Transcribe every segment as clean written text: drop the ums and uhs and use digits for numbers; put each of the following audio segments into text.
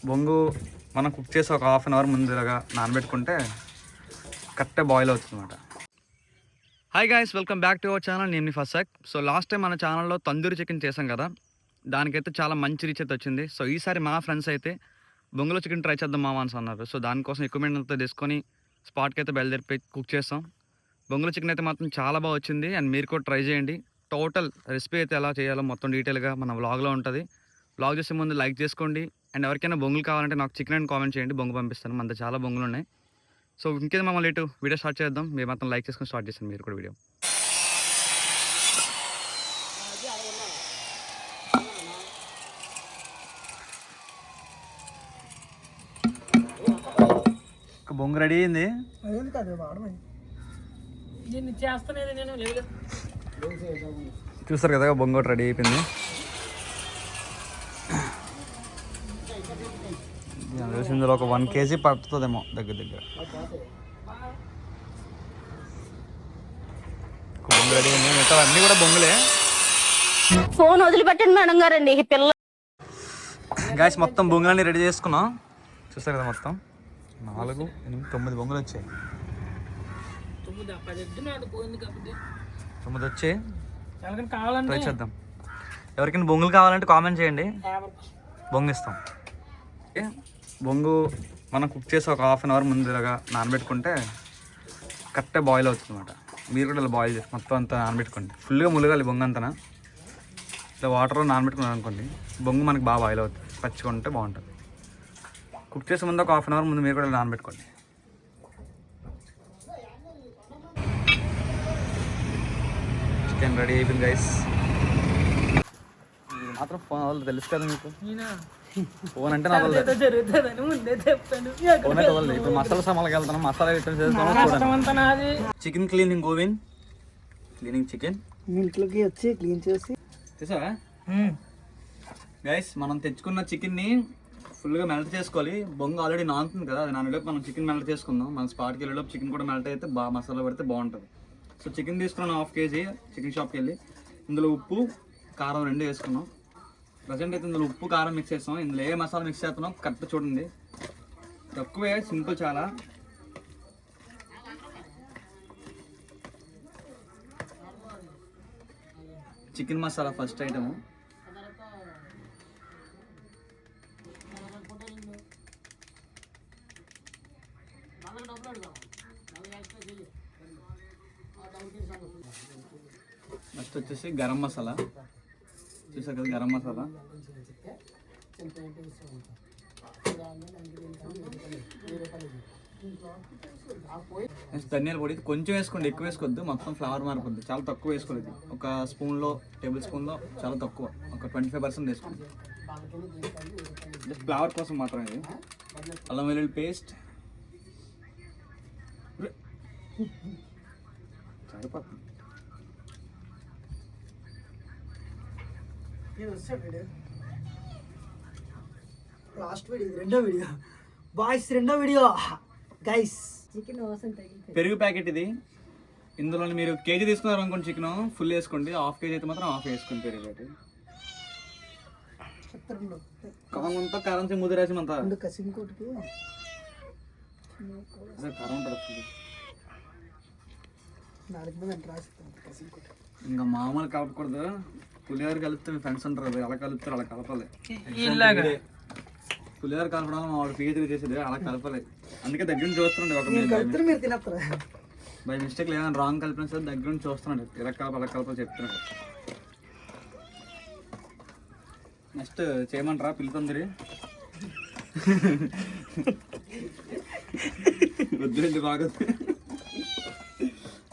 బొంగు మనం కుక్ చేసి ఒక హాఫ్ అన్ అవర్ ముందుగా నానబెట్టుకుంటే కరెక్ట్గా బాయిల్ అవుతుంది అనమాట. Hi guys, welcome back to our channel. నేను మీ ఫసక్. సో లాస్ట్ టైం మన ఛానల్లో తందూరి చికెన్ చేసాం కదా, దానికైతే చాలా మంచి రీచ్ అయితే వచ్చింది. సో ఈసారి మా ఫ్రెండ్స్ అయితే బొంగులో చికెన్ ట్రై చేద్దాం మామ అని అన్నారు. సో దానికోసం ఎక్విప్మెంట్ అంతా తీసుకొని స్పాట్కి అయితే బయలుదేరిపోయి కుక్ చేస్తాం. బొంగులో చికెన్ అయితే మాత్రం చాలా బాగా వచ్చింది. అండ్ మీరు కూడా ట్రై చేయండి. టోటల్ రెసిపీ అయితే ఎలా చేయాలో మొత్తం డీటెయిల్గా మన వ్లాగ్లో ఉంటుంది. వ్లాగ్ చేసే ముందు లైక్ చేసుకోండి. అండ్ ఎవరికైనా బొంగులు కావాలంటే నాకు చికెన్ అని కామెంట్ చేయండి, బొంగు పంపిస్తాను. మన చాలా బొంగులు ఉన్నాయి. సో ఇంకేదో మమ్మల్ని ఇటు వీడియో స్టార్ట్ చేద్దాం. మీరు మాత్రం లైక్ చేసుకొని స్టార్ట్ చేస్తాను మీరు కూడా వీడియో. బొంగు రెడీ అయింది. చూస్తారు కదా బొంగు ఒకటి రెడీ అయిపోయింది. ఇందులో ఒక 1 kg పడుతుందేమో దగ్గర దగ్గర. బొంగు రెడీ అయింది. మిగతా అన్నీ కూడా బొంగులే. ఫోన్ వదిలిపెట్టండి మేడం గారండి. పిల్ల గాయస్ మొత్తం బొంగులన్నీ రెడీ చేసుకున్నాం. చూస్తారు కదా మొత్తం 4, 8, 9 బొంగులు వచ్చాయి. 9 వచ్చాయి. ట్రై చేద్దాం. ఎవరికైనా బొంగులు కావాలంటే కామెంట్ చేయండి, బొంగు ఇస్తాం. బొంగు మనం కుక్ చేసి ఒక హాఫ్ అన్ అవర్ ముందుగా నానబెట్టుకుంటే కరెక్ట్గా బాయిల్ అవుతుంది అనమాట. మీరు కూడా ఇలా బాయిల్ చేసి మొత్తం అంతా నానబెట్టుకోండి. ఫుల్గా ములగాలి బొంగు అంతా. ఇలా వాటర్లో నానబెట్టుకున్నాను అనుకోండి, బొంగు మనకి బాగా బాయిల్ అవుతుంది. పచ్చిగా ఉంటే బాగుంటుంది. కుక్ చేసే ముందు ఒక హాఫ్ అన్ అవర్ ముందు మీరు కూడా నానబెట్టుకోండి. చికెన్ రెడీ అయిపోయింది గైస్. మాత్రం ఫోన్ వదలదు, తెలుసు కదా మీకు. ఫోన్ అంటే ఫోన్ అయితే వదలదు. ఇప్పుడు మసాలా సామాన్కి వెళ్తాను, masala chicken cleaning Govind cleaning chicken ఇంట్లోకి వచ్చి క్లీన్ చేసి చూసావా గైస్. మనం తెచ్చుకున్న చికెన్ని ఫుల్గా మెల్ట్ చేసుకోవాలి. బొంగు ఆల్రెడీ నానుతుంది కదా, అది నానేలోపు మనం చికెన్ మెల్ట్ చేసుకుందాం. మన స్పాట్కి వెళ్ళేలోపు చికెన్ కూడా మెల్ట్ అయితే బాగా మసాలా పెడితే బాగుంటుంది. సో చికెన్ తీసుకున్నాం 1/2 kg. చికెన్ షాప్కి వెళ్ళి ఇందులో ఉప్పు కారం 2 వేసుకున్నాం. ప్రజెంట్ అయితే ఇందులో ఉప్పు కారం మిక్స్ చేస్తాం. ఇందులో ఏ మసాలా మిక్స్ చేస్తున్నాం కరెక్ట్ చూడండి. తక్కువే, సింపుల్ చాలా. Chicken masala first item. Next వచ్చేసి గరం మసాలా. చూసారు కదా గరం మసాలా. నెక్స్ట్ ధనియాల పొడి కొంచెం వేసుకోండి, ఎక్కువ వేసుకోవద్దు, మొత్తం ఫ్లేవర్ మారిపోద్ది. చాలా తక్కువ వేసుకోలేదు. ఒక స్పూన్లో, టేబుల్ స్పూన్లో చాలా తక్కువ, ఒక 25% వేసుకోండి. జస్ట్ ఫ్లేవర్ కోసం మాత్రం. ఇది అల్లం వెల్లుల్లి పేస్ట్ సరిపోతుంది. లాస్ట్ వీడియో, రెండో వీడియో బాయ్స్, రెండో వీడియో గైస్. పెరుగు ప్యాకెట్ ఇది. ఇందులో మీరు కేజీ తీసుకున్నారు అనుకోండి, చికెన్ ఫుల్ వేసుకోండి. 1/2 kg అయితే మాత్రం 1/2 వేసుకోండి పెరుగు ప్యాకెట్. కవంతా కారం ముద్ద రాసిమంతా కారం ఉంటుంది. ఇంకా మామూలు కలపకూడదు. పులిహోర కలిపితే మీ ఫ్రెండ్స్ అంటారు కదా, అలా కలుపుతారు, అలా కలపాలి. పులిహోర కలపడం మా వాడు PhD చేసేది, అలా కలపాలి. అందుకే దగ్గర నుంచి చూస్తున్నాడు. ఒక బై మిస్టేక్ ఏదైనా రాంగ్ కలిపిన సరే దగ్గర నుంచి చూస్తున్నాడు, ఇలా కలప అలా కలపాలి చెప్తున్నాడు. నెక్స్ట్ చేయమంటారా పిలుతుందిరి? వద్దులేండి బాగా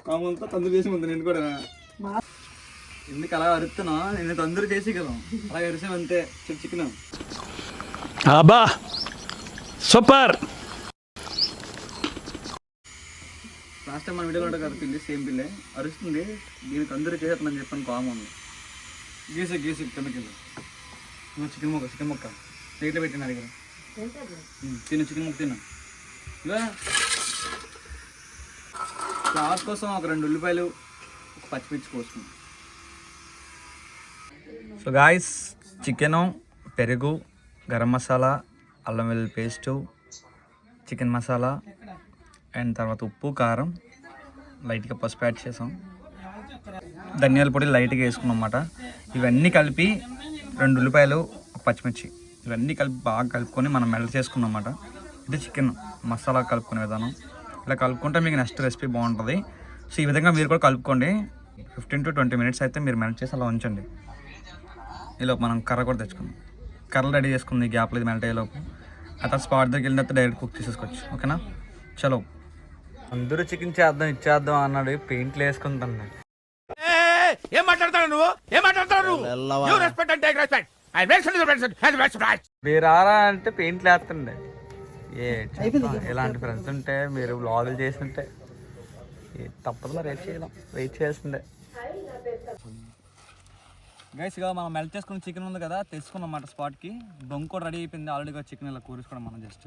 కామంతా తందూరు చేసి ముందు. నేను కూడా ఎందుకు అలా అరుస్తున్నా, నేను తందూరు చేసి కదా అలా అరిసాను అంతే. చికెన్ అబ్బా సూపర్. లాస్ట్ టైం మన వీడియోలో ఉంటుంది కదా పిల్లి, సేమ్ పిల్లే అరుస్తుంది. దీనికి తందూరి చేసేస్తానని చెప్పాను కామన్. గీసి కిందకి చికెన్ ముక్క ప్లేట్లో పెట్టిన దగ్గర తిను. చికెన్ ముక్క తిన్నా. ఇలా ఫ్లేవర్ కోసం ఒక 2 ఉల్లిపాయలు, ఒక పచ్చిమిర్చి కోసుకున్నాం. సో గాయస్, చికెను, పెరుగు, గరం మసాలా, అల్లం వెల్లుల్లి పేస్టు, చికెన్ మసాలా అండ్ తర్వాత ఉప్పు, కారం, లైట్గా పసుపు యాడ్ చేసాం, ధనియాల పొడి లైట్గా వేసుకున్నాం అన్నమాట. ఇవన్నీ కలిపి 2 ఉల్లిపాయలు, పచ్చిమిర్చి ఇవన్నీ కలిపి బాగా కలుపుకొని మనం మెల్ట్ చేసుకున్నాం అన్నమాట. ఇది చికెన్ మసాలా కలుపుకునే విధానం. ఇలా కలుపుకుంటే మీకు నెక్స్ట్ రెసిపీ బాగుంటుంది. సో ఈ విధంగా మీరు కూడా కలుపుకోండి. 15 to 20 minutes అయితే మీరు మెల్ట్ చేసి అలా ఉంచండి. ఈలోపు మనం కర్ర కూడా తెచ్చుకుందాం. కర్రలు రెడీ చేసుకుంది గ్యాప్లో ఇది మెల్ట్ అయ్యేలోపు. ఆ తర్వాత స్పాట్ దగ్గరికి వెళ్ళిన తర్వాత డైరెక్ట్ కుక్ చేసేసుకోవచ్చు. ఓకేనా? చలో. అందరూ చికెన్ చేద్దాం ఇచ్చేద్దాం అన్నాడు, పెయింట్లు వేసుకుంటాను. ఏం మాట్లాడతాడు నువ్వు? ఏం మాట్లాడతాడు నువ్వు? You respect and take respect. I respect. మీరారా అంటే పెయింట్లు వేస్తుండే. ఇలాంటి ఫ్రెండ్స్ ఉంటే మీరు వ్లాగులు చేస్తుంటే తప్పదు మరి వెయిట్ చేస్తుండే. గైస్ ఇక మనం మెల్ట్ చేసుకున్న చికెన్ ఉంది కదా, తెచ్చుకున్నాం అన్నమాట స్పాట్కి. బొంగు కూడా రెడీ అయిపోయింది ఆల్రెడీగా. చికెన్ ఇలా కూరేసుకోవడం మనం జస్ట్.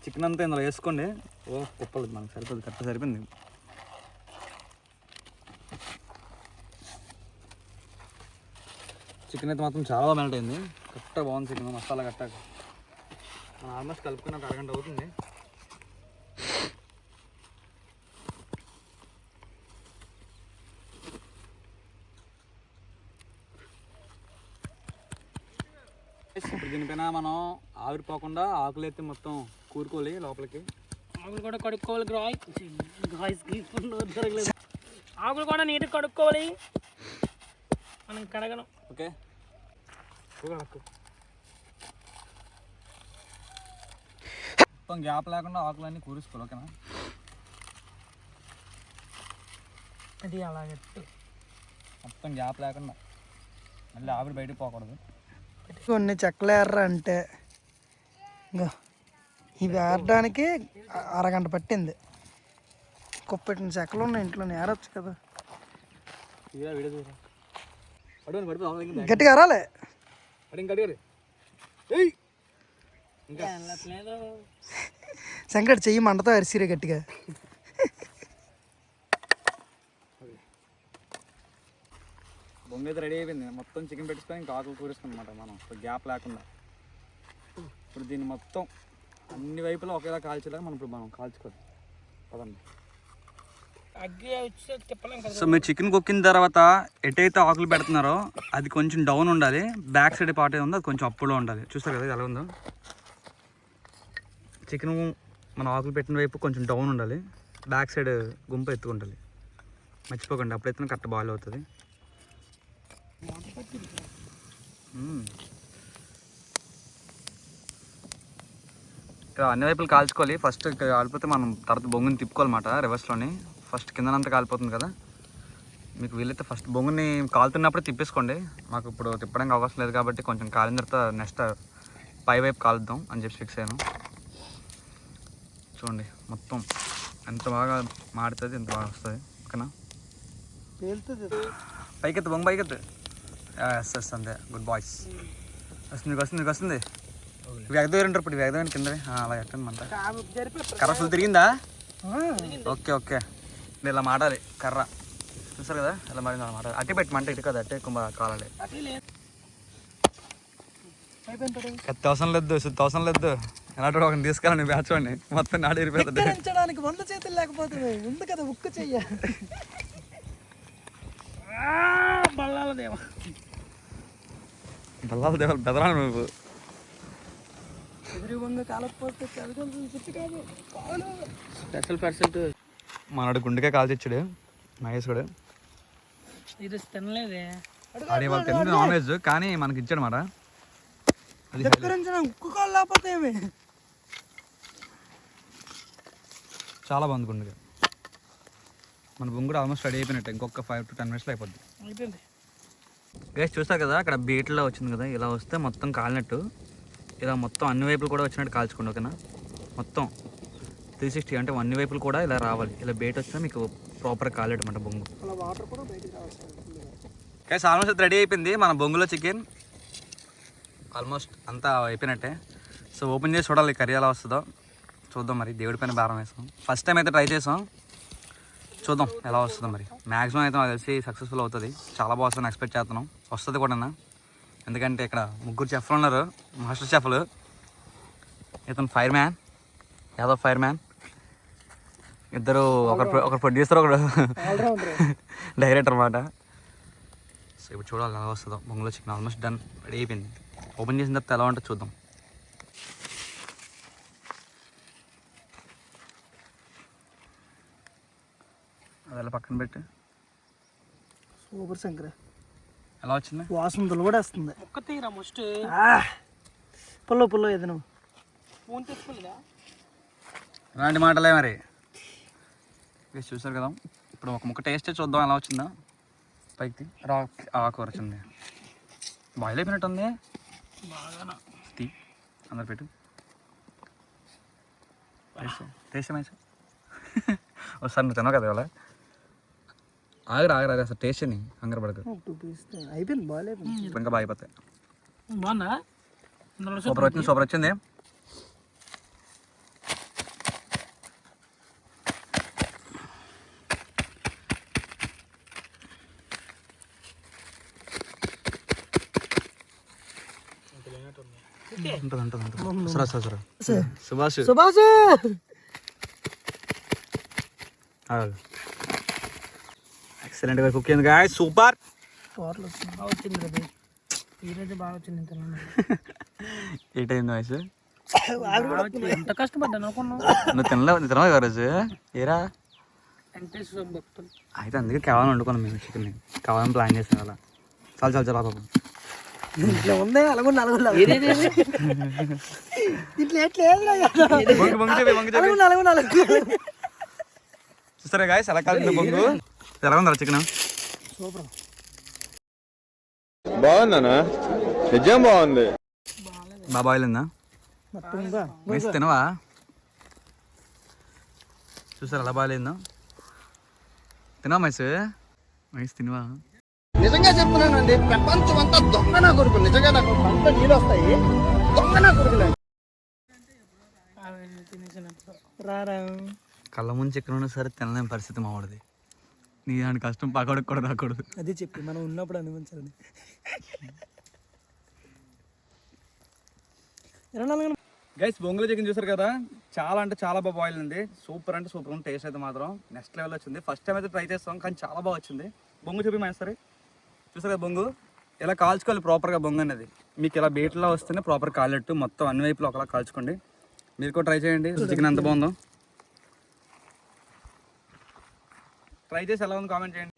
చికెన్ అంతా ఇందులో వేసుకోండి. కుప్పలేదు మనకు, సరిపోదు, కరెక్ట్ సరిపోయింది. చికెన్ అయితే మాత్రం చాలా మెల్ట్ అయింది, కరెక్ట్గా బాగుంది చికెన్ మసాలా కట్టాక. మనం ఆల్మోస్ట్ కలుపుకున్న ఒక అరగంట అవుతుంది. ఇప్పుడు దీనిపైన మనం ఆవిరిపోకుండా ఆకులు అయితే మొత్తం కూరుకోవాలి లోపలికి. ఆకులు కూడా కడుక్కోవాలి. ఆకులు కూడా నీట్గా కడుక్కోవాలి. మనం కడగను. ఓకే, మొత్తం గ్యాప్ లేకుండా ఆకులన్నీ కూరేసుకోవాలి. ఓకేనా? అది అలాగే మొత్తం గ్యాప్ లేకుండా, మళ్ళీ ఆవిరి బయటకు పోకూడదు. కొన్ని చెక్కలు ఎర్ర అంటే ఇంకా ఇవి ఏరడానికి అరగంట పట్టింది. కుప్పెట్టిన చెక్కలు ఉన్నాయి ఇంట్లోనే, ఏరొచ్చు కదా. గట్టిగా అరాలే. శంకర్ చెయ్యి మంటతో అరిసిరే గట్టిగా. బొంగ అయితే రెడీ అయిపోయింది. మొత్తం చికెన్ పెట్టుకొని ఇంకా ఆకులు కూరేసుకున్నాం అన్నమాట మనం, గ్యాప్ లేకుండా. ఇప్పుడు దీన్ని మొత్తం అన్ని వైపులా ఒకేలా కాల్చేలాగా మనం ఇప్పుడు కాల్చుకోవాలి. పదండి. సో మీరు చికెన్ కుక్కిన తర్వాత ఎటైతే ఆకులు పెడుతున్నారో అది కొంచెం డౌన్ ఉండాలి. బ్యాక్ సైడ్ పార్ట్ ఉందో అది కొంచెం అప్పులో ఉండాలి. చూస్తారు కదా ఎలా ఉందో. చికెన్ మనం ఆకులు పెట్టిన వైపు కొంచెం డౌన్ ఉండాలి, బ్యాక్ సైడ్ గుంప ఎత్తుకుండాలి. మర్చిపోకండి, అప్పుడైతే కరెక్ట్ బాయిల్ అవుతుంది. ఇక్కడ అన్ని వైపులు కాల్చుకోవాలి. ఫస్ట్ ఇక్కడ కాలిపోతే మనం తర్వాత బొంగుని తిప్పుకోవాలన్నమాట రివర్స్లోని. ఫస్ట్ కిందనంతా కాలిపోతుంది కదా, మీకు వీలైతే ఫస్ట్ బొంగుని కాలుతున్నప్పుడే తిప్పేసుకోండి. మాకు ఇప్పుడు తిప్పడానికి అవకాశం లేదు కాబట్టి కొంచెం కాలిన తర్వాత నెక్స్ట్ పై వైపు కాలుద్దాం అని చెప్పి ఫిక్స్ అయ్యాను. చూడండి మొత్తం ఎంత బాగా మాడుతుంది, ఎంత బాగా వస్తుంది. ఓకేనా? పైకెత్తు బొంగు, పైకెత్తు. ఎస్ ఎస్ అంతే, గుడ్ బాయ్స్. వస్తుంది వస్తుంది. ఇవి ఎగదోరంటారు ఇప్పుడు, ఇవి ఎగదోరండి కింద. అలా ఎట్టండి మంట. కర్ర ఫుల్ తిరిగిందా? Okay okay. ఇలా మాడాలి కర్ర, చూసారు కదా ఎలా మాడింది అలా మాడాలి. అట్టి పెట్టి మంట ఇటు కదా, అట్టే ఎక్కువ కాలాలి. కత్తి అవసరం లేదు, సుత్తి అవసరం లేదు. ఎలాంటి ఒకరిని తీసుకెళ్ళండి బ్యాచ్ వాడిని, మొత్తం నాడు ఇరిపోతుంది. 100 చేతులు లేకపోతే ఉంది కదా ఉక్కు చెయ్య. బల్లాల దేవ బెదరా నువ్వు. స్పెషల్ పర్సెంట్ మనడు గుండెకాయ కాల్ తెచ్చాడు మహేశ్వరుడు. ఇది తినలేదే. ఆడే వాళ్ళు తింది నాన్ వెజ్ కానీ మనకి ఇచ్చాడు మాట. అది ఉక్కు కాలు లేకపోతే ఏమి. చాలా బాగుంది గుండెకాయ. మన బొంగుడు ఆల్మోస్ట్ రెడీ అయిపోయినట్టు, ఇంకొక 5 to 10 minutes అయిపోద్ది. గైస్ చూస్తారు కదా అక్కడ బీట్లో వచ్చింది కదా, ఇలా వస్తే మొత్తం కాలినట్టు. ఇలా మొత్తం అన్ని వైపులు కూడా వచ్చినట్టు కాల్చుకోండి. ఓకేనా? మొత్తం 360 అంటే అన్ని వైపులు కూడా ఇలా రావాలి. ఇలా బేట్ వచ్చినా మీకు ప్రాపర్గా కాలేడు అన్నమాట బొంగు. గైస్ ఆల్మోస్ట్ రెడీ అయిపోయింది మన బొంగులో చికెన్. ఆల్మోస్ట్ అంతా అయిపోయినట్టే. సో ఓపెన్ చేసి చూడాలి కర్రీ ఎలా వస్తుందో చూద్దాం. మరి దేవుడి పైన భారం వేసాం. ఫస్ట్ టైం అయితే ట్రై చేసాం. చూద్దాం ఎలా వస్తుందో మరి. మ్యాక్సిమం అయితే నాకు తెలిసి సక్సెస్ఫుల్ అవుతుంది. చాలా బాగా వస్తుందని ఎక్స్పెక్ట్ చేస్తున్నాం. వస్తుంది కూడా. ఎందుకంటే ఇక్కడ ముగ్గురు చెఫ్లు ఉన్నారు, మాస్టర్ చెఫ్లు. ఇతను fire man, Yadav fire man. ఇద్దరు ఒకరు ప్రొడ్యూసర్, ఒకడు డైరెక్టర్ అన్నమాట. సో ఇప్పుడు చూడాలి ఎలా వస్తుందో. బొంగులో చికెన్ ఆల్మోస్ట్ డన్, రెడీ అయిపోయింది. ఓపెన్ చేసిన తర్వాత ఎలా ఉంటుందో చూద్దాం. అదెలా పక్కన పెట్టి సూపర్ శంకర్. ఎలా వచ్చింది? వాసన కూడా వస్తుంది. ఒక్క తీరా ముస్ట్ పుల్ల ఏదైనా ఫోన్ తెచ్చుకోలేదా? అలాంటి మాటలే మరి. చూసారు కదా, ఇప్పుడు ఒక ముక్క టేస్ట్ చూద్దాం ఎలా వచ్చిందా. పైకి ఆకుకూర వచ్చింది, బాయిల్ అయిపోయినట్టు ఉంది. బాగా తీ అందరు పెట్టు. టేస్ట్ మంచి ఒకసారి నువ్వు తినవు కదా ఇవాళ. ఆగరా అసలు టేస్ట్ అని హంగర్ పడదు. 2 పీస్ అయిపోయింది, బాయిల్ అయిపోయింది. ఇప్పుడు ఇంకా బాగా అయిపోతాయి. బాగుందా? సూపర్ వచ్చింది. ఉంటుంది. సుభాష్ ఎక్సలెంట్గా కుక్ అయింది గాయ్స్, సూపర్. బాగా వచ్చింది రవి, ఈరోజు బాగా వచ్చింది. ఏటైంది వయసు? ఎంత కష్టపడ్డాను అనుకున్నావు. నువ్వు తినలేవు కదా రోజు. ఏరా వెంకటేశ్వర భక్తులు అయితే అందుకే కావాలని వండుకున్నాం మేము చికెన్. కావాలని ప్లాన్ చేసాం అలా. చాలా పాపం ఇట్లా ఉంది. అలాగుండా చూస్తారా గాయస్ ఎలా కాదు బొంగు. ఎలా ఉందా చికెన్? సూపర్. బాగుందనా? నిజం బాగుంది. బాగా బాయిల్ ఉందా? వేసి తినవా? చూసారు ఎలా బాయిల్ అయిందో. తినవా మైస్? మైస్ తినవా? నిజంగా చెప్తున్నానండి, ప్రపంచం అంతా దొంగ నా కొడుకు. నిజంగా నాకు అంత నీళ్ళు వస్తాయి. దొంగ నా కొడుకులే. తినేసినప్పుడు రారా కళ్ళ ముందు చికెన్ ఉన్నా సరే తినలేని పరిస్థితి మావాడిది. నీ దాని కష్టం పక్కడికి కూడా రాకూడదు. అదే చెప్పి మనం ఉన్నప్పుడు అనుభవించాలని. 24 గైస్ బొంగులో చికెన్ చూసారు కదా, చాలా అంటే చాలా బాగా బాయిల్ ఉంది. సూపర్ అంటే సూపర్ ఉంది. టేస్ట్ అయితే మాత్రం నెక్స్ట్ లెవెల్ వచ్చింది. ఫస్ట్ టైం అయితే ట్రై చేస్తాం కానీ చాలా బాగా వచ్చింది. బొంగు చెప్పి మన సరే చూసారు కదా, బొంగు ఇలా కాల్చుకోవాలి ప్రాపర్గా. బొంగు అనేది మీకు ఇలా బీట్లో వస్తేనే ప్రాపర్ కాలేట్టు మొత్తం అన్ని వైపులో ఒకలా కాల్చుకోండి. మీరు కూడా ట్రై చేయండి. చికెన్ ఎంత బాగుందో ట్రై చేసి ఎలా ఉందో కామెంట్ చేయండి.